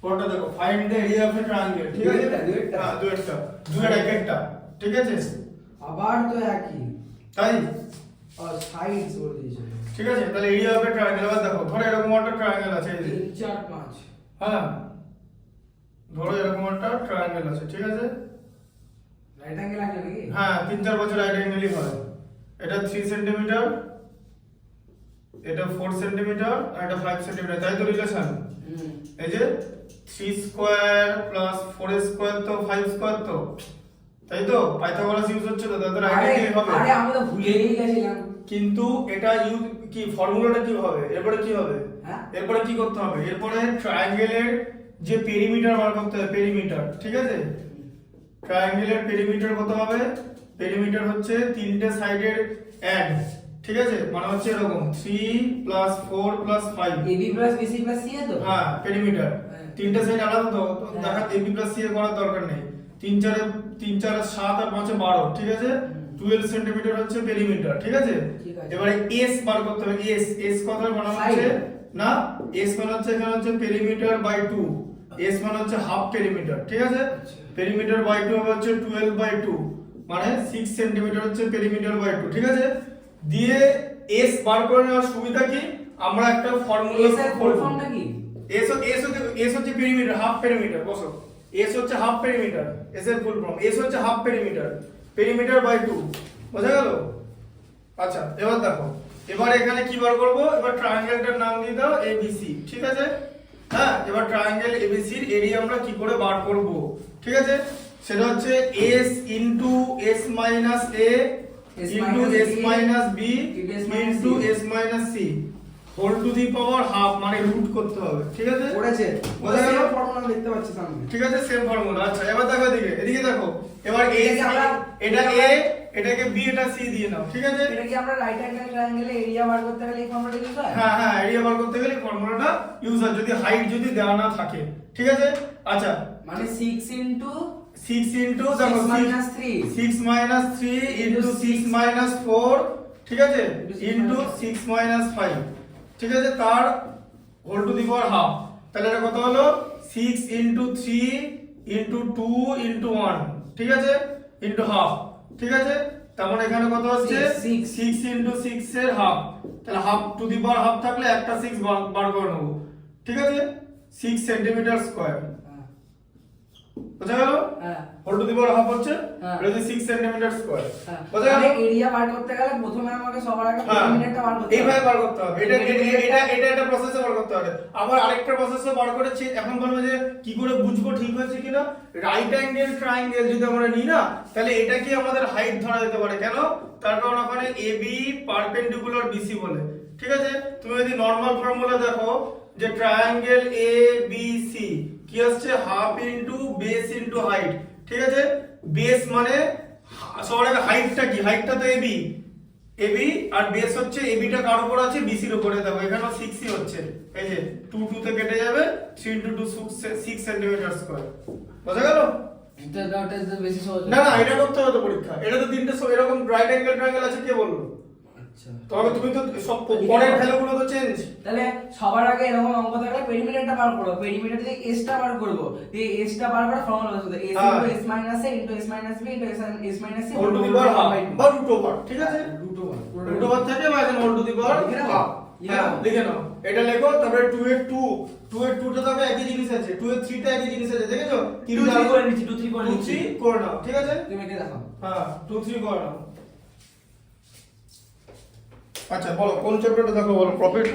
কোনটা দেখো find the area of a triangle, ঠিক আছে? হ্যাঁ দুয়ের এক একটা, ঠিক আছে? আবার তো একই, তাই সাইডস করে দিয়েছে। ঠিক আছে, তাহলে এরিয়া অফ এ ট্রায়াঙ্গেল আবার দেখো, ধরো এরকম একটা ট্রায়াঙ্গেল আছে, এই যে 3 4 5। হ্যাঁ ধরো এরকম একটা ট্রায়াঙ্গেল আছে, ঠিক আছে? রাইট অ্যাঙ্গেল আছে নাকি? হ্যাঁ 3 4 বছর রাইট অ্যাঙ্গেলই হয়। এটা 3 সেন্টিমিটার, এটা 4 সেন্টিমিটার আর এটা 5 সেন্টিমিটার, তাই তো রিলেশন? এই যে 3 স্কয়ার প্লাস 4 স্কয়ার তো 5 স্কয়ার তো, তাই তো? পাইথাগোরাস ইউজ হচ্ছে তো, তাহলে রাইট অ্যাঙ্গেলই হবে। আরে আমি তো ভুলেই গেছিলাম। কিন্তু এটা ইউজ কি ফর্মুলাটা কি হবে? এরপরে কি হবে? হ্যাঁ এরপরে কি করতে হবে? এরপরে ট্রায়াঙ্গেলের যে পেরিমিটার বার করতে হবে, পেরিমিটার, ঠিক আছে? ট্রায়াঙ্গেলের পেরিমিটার কত হবে? পেরিমিটার হচ্ছে তিনটে সাইডের অ্যাড, ঠিক আছে? মানে হচ্ছে এরকম 3 plus 4 plus 5, AB plus BC plus CA তো। হ্যাঁ পেরিমিটার। তিনটে সাইড আলাদা তো, দেখা AB প্লাস CA করার দরকার নেই। 3 4 এ 7 আর 5 এ 12, ঠিক আছে? 12 সেন্টিমিটার হচ্ছে পেরিমিটার, ঠিক আছে? ঠিক আছে। এবারে S বার করতে হবে। S কত মানে হচ্ছে না, S মানে হচ্ছে এখানে হচ্ছে পেরিমিটার বাই 2, S মানে হচ্ছে হাফ পেরিমিটার, ঠিক আছে? পেরিমিটার বাই 2 হবে হচ্ছে 12 বাই 2, মানে 6 সেন্টিমিটার হচ্ছে পেরিমিটার বাই 2, ঠিক আছে? দিয়ে S বার করে নেওয়ার সুবিধা কি, আমরা একটা ফর্মুলা এস এর ফুল ফর্মটা কি? S হচ্ছে পেরিমিটার, হাফ পেরিমিটার, বসো। S হচ্ছে হাফ পেরিমিটার, S এর ফুল ফর্ম S হচ্ছে হাফ পেরিমিটার, পেরিমিটার বাই 2, বোঝা গেল? আচ্ছা এবার দেখো, এবার এখানে কি বার করব? এবার ট্রায়াঙ্গেলটার নাম দিয়ে দাও ABC, ঠিক আছে? হ্যাঁ এবার ট্রায়াঙ্গেল ABC এর এরিয়া আমরা কি করে বার করব, ঠিক আছে? সেটা হচ্ছে S into S minus A into S minus B into S minus C whole to the power half, মানে রুট করতে হবে, ঠিক আছে? পড়েছে বোঝা গেল? ফর্মুলা দেখতে পাচ্ছি সামনে। ঠিক আছে, সেম ফর্মুলা। আচ্ছা এবার দেখো এদিকে দেখো, এবার A এটা A, এটাকে B, এটা C দিয়ে নাও, ঠিক আছে? এটা কি আমরা রাইট অ্যাঙ্গেল ট্রায়াঙ্গেলে এরিয়া বার করতে গেলে এই ফর্মুলাটা ইউজ হয়? হ্যাঁ এরিয়া বার করতে গেলে ফর্মুলাটা ইউজ হয়, যদি হাইট যদি দেওয়া না থাকে, ঠিক আছে? আচ্ছা মানে 6 into 6 into 6 minus 3 6 minus 3 into 6 minus 4, ঠিক আছে? ইনটু 6 মাইনাস 5, ঠিক আছে? তার whole to the power half, তাহলে এটা কত হলো? 6 ইনটু 3 ইনটু 2 ইনটু 1, ঠিক আছে? ইনটু হাফ, ঠিক আছে? তার মানে এখানে কত হচ্ছে? 6 ইনটু 6 এর হাফ, তাহলে have to the power half থাকলে একটা 6 বার করে নেব, ঠিক আছে? 6 সেন্টিমিটার স্কয়ার, বোঝা গেল? হ্যাঁ whole to the power half হচ্ছে হ্যাঁ। এটা হচ্ছে 6 সেন্টিমিটার স্কয়ার, হ্যাঁ। বোঝা গেল? মানে এরিয়া বার করতে গেলে প্রথমে আমাকে সবার আগে হ্যাঁ পেরিমিটারটা বার করতে হবে। এইভাবে বার করতে হবে, এটা একটা প্রসেসে বার করতে হবে। আবার আরেকটা প্রসেসে বার করেছি, এখন বলবো যে কি করে বুঝবো ঠিক হয়েছে কিনা। রাইট অ্যাঙ্গেল ট্রায়াঙ্গেল যদি আমরা নিই না, তাহলে এটা কি আমাদের হাইট ধরা যেতে পারে, কেন? তার কারণ ওখানে AB পারপেন্ডিকুলার BC বলে, ঠিক আছে? তুমি যদি নরমাল ফর্মুলা দেখো যে ট্রায়াঙ্গেল ABC কি আসছে, half into base into height, ঠিক আছে? বেস মানে সবার আগে হাইটটা কি, হাইটটা তো AB আর বেস হচ্ছে AB টা কার উপর আছে, BC এর উপরে। দেখো এখানে 6 ই হচ্ছে, এই যে 2 2 তে কেটে যাবে, 3 ইনটু 2 6 সেন্টিমিটার স্কয়ার, বোঝা গেল? এটা বেশি সহজ না এটা করতে হবে তো পরীক্ষা, এটা তো তিনটে এরকম রাইট অ্যাঙ্গেল ট্রায়াঙ্গেল আছে, কে বললো? আচ্ছা তবে তুমি তো সব পরের ভ্যালুগুলো তো চেঞ্জ। তাহলে সবার আগে এরকম অঙ্ক থাকলে পেরিমিটারটা বার করব, পেরিমিটার থেকে S টা বার করব, দিয়ে S টা বার করে ফর্মুলা বসাতে S into S minus A into S minus B into S minus C whole to the power half বা রুট ওভার, ঠিক আছে? রুট ওভার থেকে বা এখানে whole to the power half, হ্যাঁ লিখে নাও। এটা লেখো, তারপরে 2 এর 2 টা তবে একই জিনিস আছে, 2 এর 3 টা একই জিনিস আছে, দেখেছো? 2 3 করে নিচ্ছি, 2 3 করে 2 নিচ্ছি। 3 করে নাও, ঠিক আছে? তুমি এটা দেখো। হ্যাঁ 2 3 করে নাও। আচ্ছা বলো কোন চ্যাপ্টারটা দেখো, বলো প্রফিট।